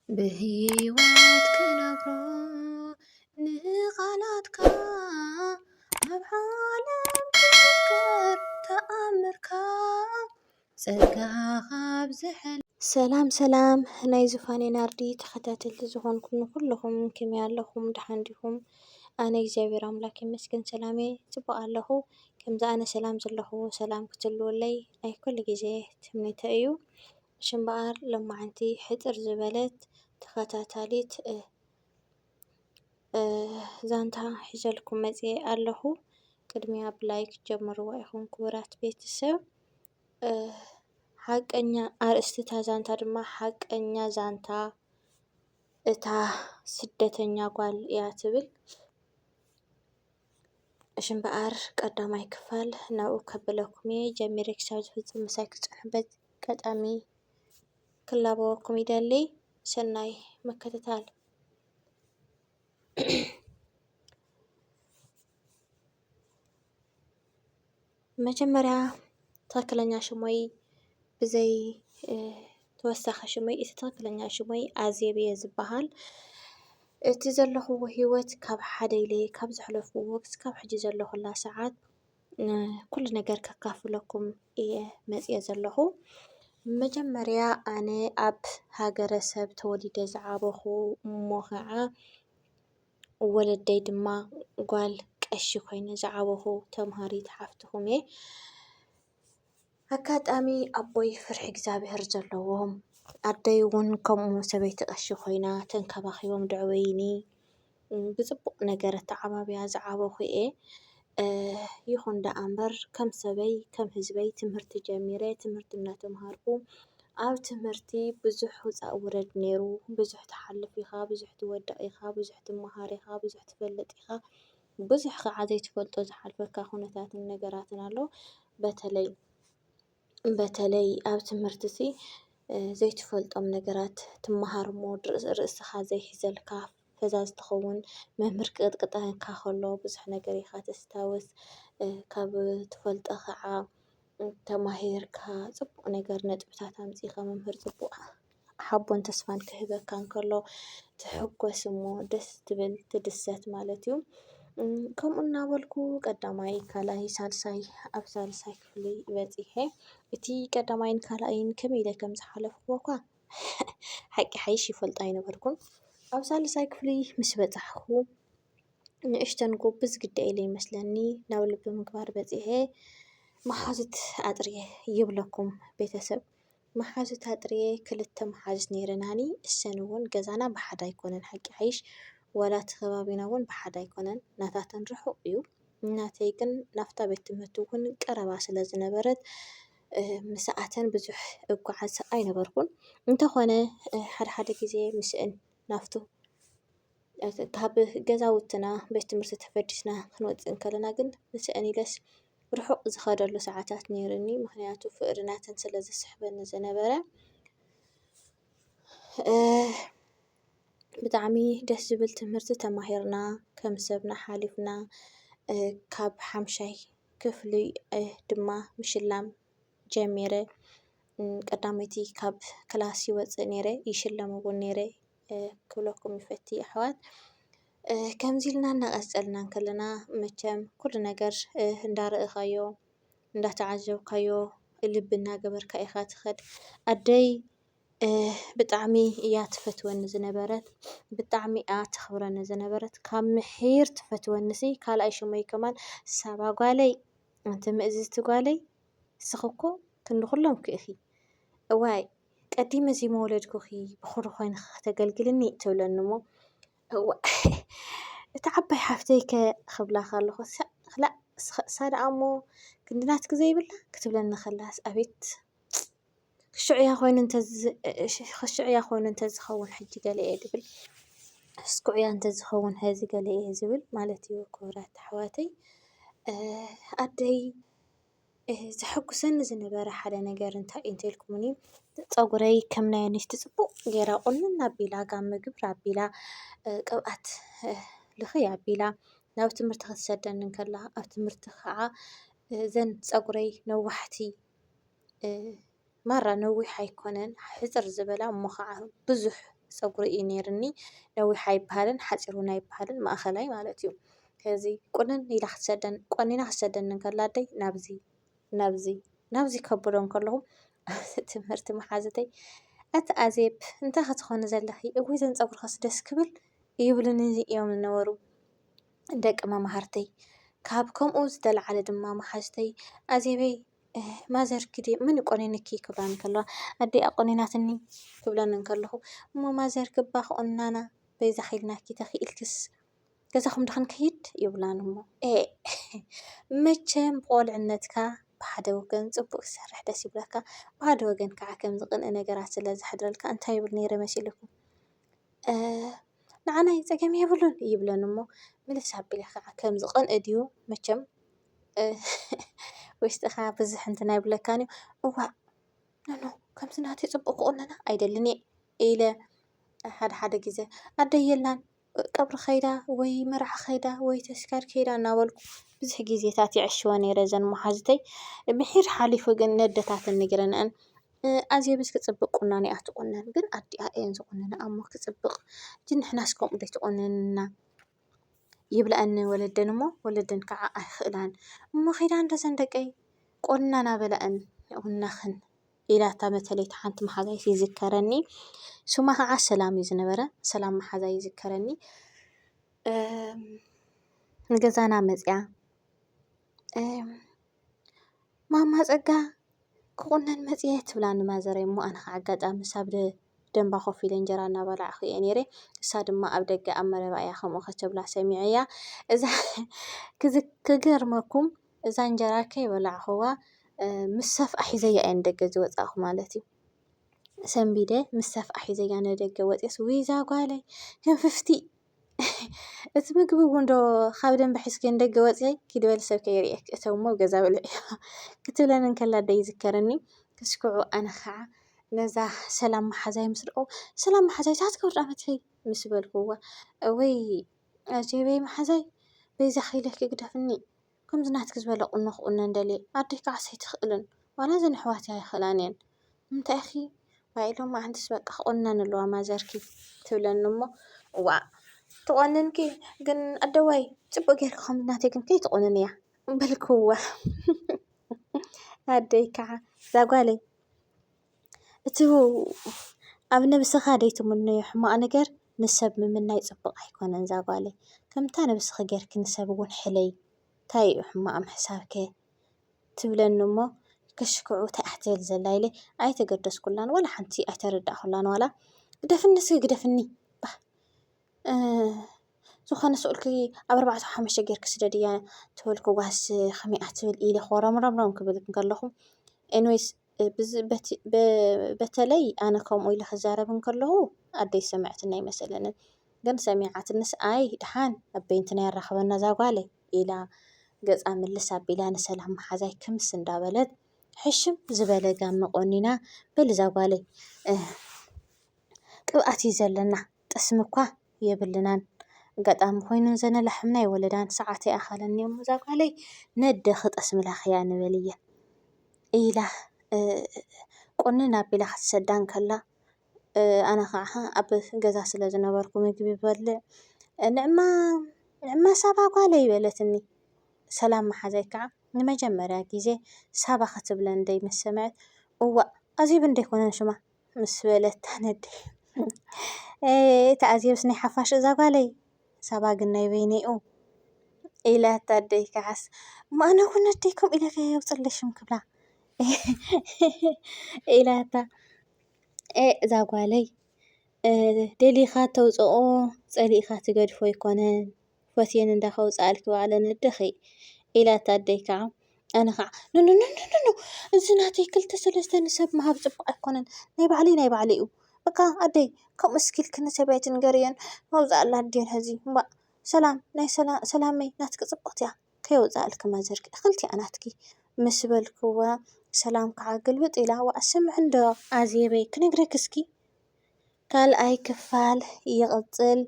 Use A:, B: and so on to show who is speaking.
A: ብሂወት ክነግሮ ንቓላትካ ኣብ ዓለም ክዝከር ተኣምርካ ጸጋኻ ብዝሕል ሰላም ሰላም ናይ ዙፋኔ ናርዲ ተኸታተልቲ ዝኾንኩም ኩልኹም ከመይ ኣለኹም ድሓን ዲኹም? ኣነ እግዚኣብሔር ኣምላክ ይመስገን ሰላም እየ ጽቡቕ ኣለኹ። ከምዚ ኣነ ሰላም ዘለኹ ሰላም ክትህልወለይ ናይ ኩሉ ግዜ ትምኒተይ እዩ። ሽምበኣር ሎማዓንቲ ሕፅር ዝበለት ተኸታታሊት ዛንታ ሒዘልኩም መፅአ ኣለኹ። ቅድሚያ ብላይክ ጀምርዎ ኢኹም ክቡራት ቤተሰብ። ሓቀኛ ኣርእስቲ እታ ዛንታ ድማ ሓቀኛ ዛንታ እታ ስደተኛ ጓል እያ ትብል። ሽምበኣር ቀዳማይ ክፋል ናብኡ ከበለኩም እየ ጀሚረ ክሳብ ዝፍፅም ምሳይ ክፅንሑበት ቀዳሚ ክላበወኩም ይደሊ። ሰናይ መከታተል። መጀመርያ ትክክለኛ ሽሞይ ብዘይ ተወሳኺ ሽሞይ እቲ ትክክለኛ ሽሞይ ኣዜብ እየ ዝበሃል። እቲ ዘለኹዎ ሂወት ካብ ሓደ ኢለ ካብ ዘሕለፍዎ ክሳብ ሕጂ ዘለኹላ ሰዓት ኩሉ ነገር ከካፍለኩም እየ መፅአ ዘለኹ። መጀመርያ ኣነ ኣብ ሃገረሰብ ተወሊደ ዝዓበኹ እሞ ከዓ ወለደይ ድማ ጓል ቀሺ ኮይነ ዝዓበኹ ተምሃሪት ሓፍትኹም እየ። ኣጋጣሚ ኣቦይ ፍርሒ እግዚኣብሔር ዘለዎም ኣደይ እውን ከምኡ ሰበይቲ ቀሺ ኮይና ተንከባኺቦም ደዕበይኒ ብፅቡቕ ነገር ኣተዓባብያ ዝዓበኹ እየ። ይኹን ደኣ እምበር ከም ሰበይ ከም ህዝበይ ትምህርቲ ጀሚረ ትምህርቲ እናተምሃርኩ ኣብ ትምህርቲ ብዙሕ ውፃእ ውረድ ነይሩ። ብዙሕ ትሓልፍ ኢኻ፣ ብዙሕ ትወድቕ ኢኻ፣ ብዙሕ ትመሃር ኢኻ፣ ብዙሕ ትፈልጥ ኢኻ፣ ብዙሕ ከዓ ዘይትፈልጦ ዝሓልፈካ ኩነታትን ነገራትን ኣሎ። በተለይ ኣብ ትምህርቲ እዚ ዘይትፈልጦም ነገራት ትመሃር እሞ ርእስኻ ዘይሕዘልካ ፈዛዝ ትኸውን መምህር ክቅጥቅጠካ ከሎ ብዙሕ ነገር ኢኻ ተስታውስ ካብ ትፈልጦ ከዓ ተማሂርካ ፅቡቕ ነገር ነጥብታት ኣምፂእኻ መምህር ፅቡቕ ሓቦን ተስፋን ክህበካ እንከሎ ትሕጎስ እሞ ደስ ትብል ትድሰት ማለት እዩ። ከምኡ እናበልኩ ቀዳማይ ካልኣይ ሳልሳይ ኣብ ሳልሳይ ክፍሊ በፂሐ እቲ ቀዳማይን ካልኣይን ከመይ ኢለ ከም ዝሓለፍክዎ እኳ ሓቂ ሓይሽ ይፈልጦ ኣይነበርኩን። ኣብ ሳልሳይ ክፍሊ ምስ በፃሕኩ ንእሽተን ጎብዝ ግዳይ ኢለ ይመስለኒ ናብ ልቢ ምግባር በፂሐ። መሓዙት ኣጥርየ ይብለኩም ቤተሰብ መሓዙት ኣጥርየ ክልተ መሓዙት ነይረናኒ። እሰን እውን ገዛና ብሓደ ኣይኮነን ሓቂ ሓይሽ ወላ እቲ ከባቢና እውን ብሓደ ኣይኮነን ናታተን ርሑቕ እዩ። እናተይ ግን ናፍታ ቤት ትምህርቲ እውን ቀረባ ስለ ዝነበረት ምስኣተን ብዙሕ እጓዓዝ ኣይነበርኩን። እንተኾነ ሓደ ሓደ ግዜ ምስአን ናፍቱ ካብ ገዛውትና ቤት ትምህርቲ ተፈዲስና ክንወፅእ ከለና ግን ምስአን ኢለስ ርሑቕ ዝኸደሉ ሰዓታት ነይሩኒ። ምክንያቱ ፍቅሪ ናተን ስለ ዝስሕበኒ ዝነበረ ብጣዕሚ ደስ ዝብል ትምህርቲ ተማሂርና ከም ሰብና ሓሊፍና ካብ ሓምሻይ ክፍሊ ድማ ምሽላም ጀሚረ። ቀዳመይቲ ካብ ክላስ ይወፅእ ነይረ ይሽለም እውን ነይረ ክብለኩም ይፈቲ ኣሕዋት። ከምዚ ኢልና እናቐፀልና ከለና መቸም ኩሉ ነገር እንዳረእኻዮ እንዳተዓዘብካዮ ልቢ እናገበርካ ኢኻ ትኸድ። ኣደይ ብጣዕሚ እያ ትፈትወኒ ዝነበረት ብጣዕሚ እያ ተኽብረኒ ዝነበረት ካብ ምሒር ትፈትወኒሲ ካልኣይ ሽመይ ከማል ሳባ ጓለይ ኣንቲ ምእዝዝቲ ጓለይ እስኺ እኮ ክንዲ ኩሎም ክእኺ እዋይ ቀዲመ ዘይመወለድኩኺ ብኹሩ ኮይንካ ከተገልግልኒ ትብለኒ እሞ እቲ ዓባይ ሓፍተይ ከ ክብላ ከለኹ እሳ ደኣ እሞ ክንድናትክ ዘይብላ ክትብለኒ ከላስ ኣቤት ክሽዑ እያ ኮይኑ እንተዝኸውን ሕጂ ገለ እየ ድብል እስኩዕ እያ እንተዝኸውን ሕዚ ገለ እየ ዝብል ማለት እዩ። ክቡራት ኣሕዋተይ ኣደይ ዘሐጉሰኒ ዝነበረ ሓደ ነገር እንታይ እዩ እንተኢልኩምኒ ፀጉረይ ከም ናይ ኣንስቲ ፅቡቕ ጌራ ቁንን ኣቢላ ጋመ ግብሪ ኣቢላ ቅብኣት ልኽይ ኣቢላ ናብ ትምህርቲ ክትሰደኒ ከላ ኣብ ትምህርቲ ከዓ እዘን ፀጉረይ ነዋሕቲ ማራ ነዊሕ ኣይኮነን ሕፅር ዝበላ እሞ ከዓ ብዙሕ ፀጉሪ እዩ ነይርኒ ነዊሕ ኣይበሃልን ሓፂር እውን ኣይበሃልን ማእኸላይ ማለት እዩ ከዚ ቁንን ኢላ ቆኒና ክትሰደኒ ከላ ኣደይ ናብዚ ከብዶ ከለኹ ትምህርቲ መሓዝተይ እቲ ኣዜብ እንታይ ክትኾኒ ዘለኺ እወይ ዘን ፀጉርካስ ደስ ክብል ይብሉኒ እዮም ዝነበሩ ደቂ መማሃርተይ ካብ ከምኡ ዝተለዓለ ድማ መሓዝተይ ኣዜበይ ማዘርኪ ምን ቆኒንኪ ክብላኒ ከለዋ ኣደይ ኣቆኒናትኒ ክብለኒ ከለኹ እሞ ማዘርኪ እባ ክቁንናና በይዛ ኺድናኪ ተኽኢልክስ ገዛኹም ድኽንከይድ ይብላን እሞ መቸም ብቆልዕነትካ ብሓደ ወገን ፅቡቅ ክሰርሕ ደስ ይብለካ ብሓደ ወገን ከዓ ከምዚ ቅንኢ ነገራት ስለ ዝሕድረልካ እንታይ ይብል ነይረ መሲልኩም ንዓናይ ፀገም የብሉን ይብለን እሞ ምልስ ኣቢለ ከዓ ከምዚ ቅንኢ ድዩ መቸም ውሽጥኻ ብዙሕ እንትና ይብለካን እዩ እዋእ ኖ ከምዚ ናተይ ፅቡቅ ክቁነና ኣይደልን ኢለ ሓደ ግዜ ኣደይ የላን ቀብሪ ኸይዳ ወይ መርዓ ኸይዳ ወይ ተስካር ከይዳ እናበልኩ ብዙሕ ግዜታት ይዕሽዋ ነይረ ዘን መሓዝተይ ምሒር ሓሊፉ ግን ነደታት ንግረንአን ኣዜብስ ክፅብቅ ቁናኖ እያ ትቁነን ግን ኣዲኣ እየን ዝቁነና እሞ ክፅብቅ ንሕናስ ከምኡ ዶ ትቁነንና ይብለአን ወለደን እሞ ወለደን ከዓ ኣይኽእላን እሞ ኸይዳ እንደዘን ደቀይ ቆንናና በለአን ውናኽን ኢላታ በተለይቲ ሓንቲ መሓዛይት ይዝከረኒ ስማ ከዓ ሰላም እዩ ዝነበረ ሰላም መሓዛይ ይዝከረኒ ንገዛና መፅያ ማማ ፀጋ ክቁነን መፅየ ትብላኒ ማዘረይ እሞ ኣነ ከዓ ኣጋጣሚ ሳብ ደንባ ኮፍ ኢለ እንጀራ እናበላዕኹ እየ ነይረ እሳ ድማ ኣብ ደገ ኣብ መረባ እያ ከምኡ ከተብላ ሰሚዐ እያ እዛ ክገርመኩም እዛ እንጀራ ከይበላዕኹዋ ምስ ሰፍኣ ሒዘያ እየ ንደገ ዝወፃኹ ማለት እዩ ሰንቢደ ምስ ሰፍኣ ሒዘያ ንደገ ወፂስ ወይ ዛ ጓለይ ክንፍፍቲ እቲ ምግቢ እውን ዶ ካብ ደንባ ሒዝከ ንደገ ወፂአይ ክድበል ሰብ ከይርአክ እተው እሞ ገዛ በልዕ ክትብለን ከላ ደይ ይዝከረኒ ክስክዑ ኣነ ከዓ ነዛ ሰላም መሓዛይ ምስ ረአው ሰላም መሓዛይ ሳትከብር ኣመትከይ ምስ በልክዋ ወይ ኣዜበይ መሓዛይ በይዛ ኸይለክ ግደፍኒ ከምዚ ናትክ ዝበለ ቁኖ ክቁነን ደልየ ኣደይ ከዓ ሰይትኽእልን ዋላ ዘን ኣሕዋትይ ኣይኽእላን እየን እንታይ እኺ ባኢሎም ኣንትስ በቃ ክቁነን ኣለዋ ማዘርኪ ትብለኒ እሞ ዋ ትቆንንኪ ግን ኣደዋይ ፅቡቅ ጌርካ ከምዚ ናተይ ግን ከይትቁንን እያ በልክዋ ኣደይ ከዓ ዛ ጓለይ እቲ ኣብ ነብስኻ ደይትምነዮ ሕማቕ ነገር ንሰብ ምምናይ ፅቡቅ ኣይኮነን ዛ ጓለይ ከምታ ነብስኺ ጌርክ ንሰብ እውን ሕለይ እንታይ እዩ ሕማቕ ምሕሳብከ ትብለኒ እሞ ክሽክዑ ተኣሕትብል ዘላ ኢለ ኣይተገደስኩላን ወላ ሓንቲ ኣይተረዳእኹላን ዋላ ግደፍኒስ ግደፍኒ ዝኾነ ስኡልኪ ኣብ 4-5 ጌርክ ስደድ እያ ትበልኩ ዋስ ከመይ ትብል ኢለ ክረምረምሮም ክብል ከለኹ ኤንዌይስ በተለይ ኣነ ከምኡ ኢለ ክዛረብ ከለኹ ኣደይ ሰማዕትና ኣይመሰለንን ግን ሰሚዓትንስ ኣይ ድሓን ኣበይንትና ያራኸበና ዛ ጓለይ ኢላ ገፃ ምልስ ኣቢላ ንሰላም መሓዛይ ክምስ እንዳበለት ሕሽም ዝበለ ጋመ ቆኒና በል ዛ ጓለይ ቅብኣት እዩ ዘለና ጠስሚ እኳ የብልናን ኣጋጣሚ ኮይኑ ዘነላሕምና ይወለዳን ሰዓት ይኣኸለኒ እሞ ዛ ጓለይ ነደ ክጠስምላኽያ ንበል እየ ኢላ ቆንን ኣቢላ ክትሰዳን ከላ ኣነ ከዓ ኣብ ገዛ ስለ ዝነበርኩ ምግቢ በልዕ ንዕማ ሳባ ጓለይ በለትኒ ሰላም መሓዛይ ከዓ ንመጀመርያ ግዜ ሳባ ክትብለን ደይ ምስ ሰምዐት እዋ ኣዜብ እንደይኮነን ሽማ ምስ በለታ ነደይ እቲ ኣዜብስ ናይ ሓፋሽ እዛ ጓለይ ሳባ ግን ናይ በይነይኡ ኢላታ ኣደይ ከዓስ እሞ ኣነ እውን ኣደይ ከምኡ ኢለ የውፅለሽም ክብላ ኢላታ እዛ ጓለይ ደሊኻ ተውፅኦ ፀሊእኻ ትገድፎ ይኮነን ፈትየን እንዳኸውፃልክ ባዕለን እድኺ ኢላታ ኣደይ ከዓ ኣነ ከዓ ኖ እዚ ናተይ 2-3 ንሰብ መሃብ ፅቡቅ ኣይኮነን ናይ ባዕሊ እዩ በቃ ኣደይ ከምኡ እስኪልክ ንሰበይቲ ንገርየን መውፃእላ ኣድየን ሕዚ ሰላመይ ናትክ ፅቡቅቲ እያ ከየውፃእልክ ማዘርኪ ክልቲኣ ናትኪ ምስ በልክዋ ሰላም ከዓ ግልብጥ ኢላ ዋኣስምዕ እንዶ ኣዜበይ ክነግረክ እስኪ ካልኣይ ክፋል ይቕፅል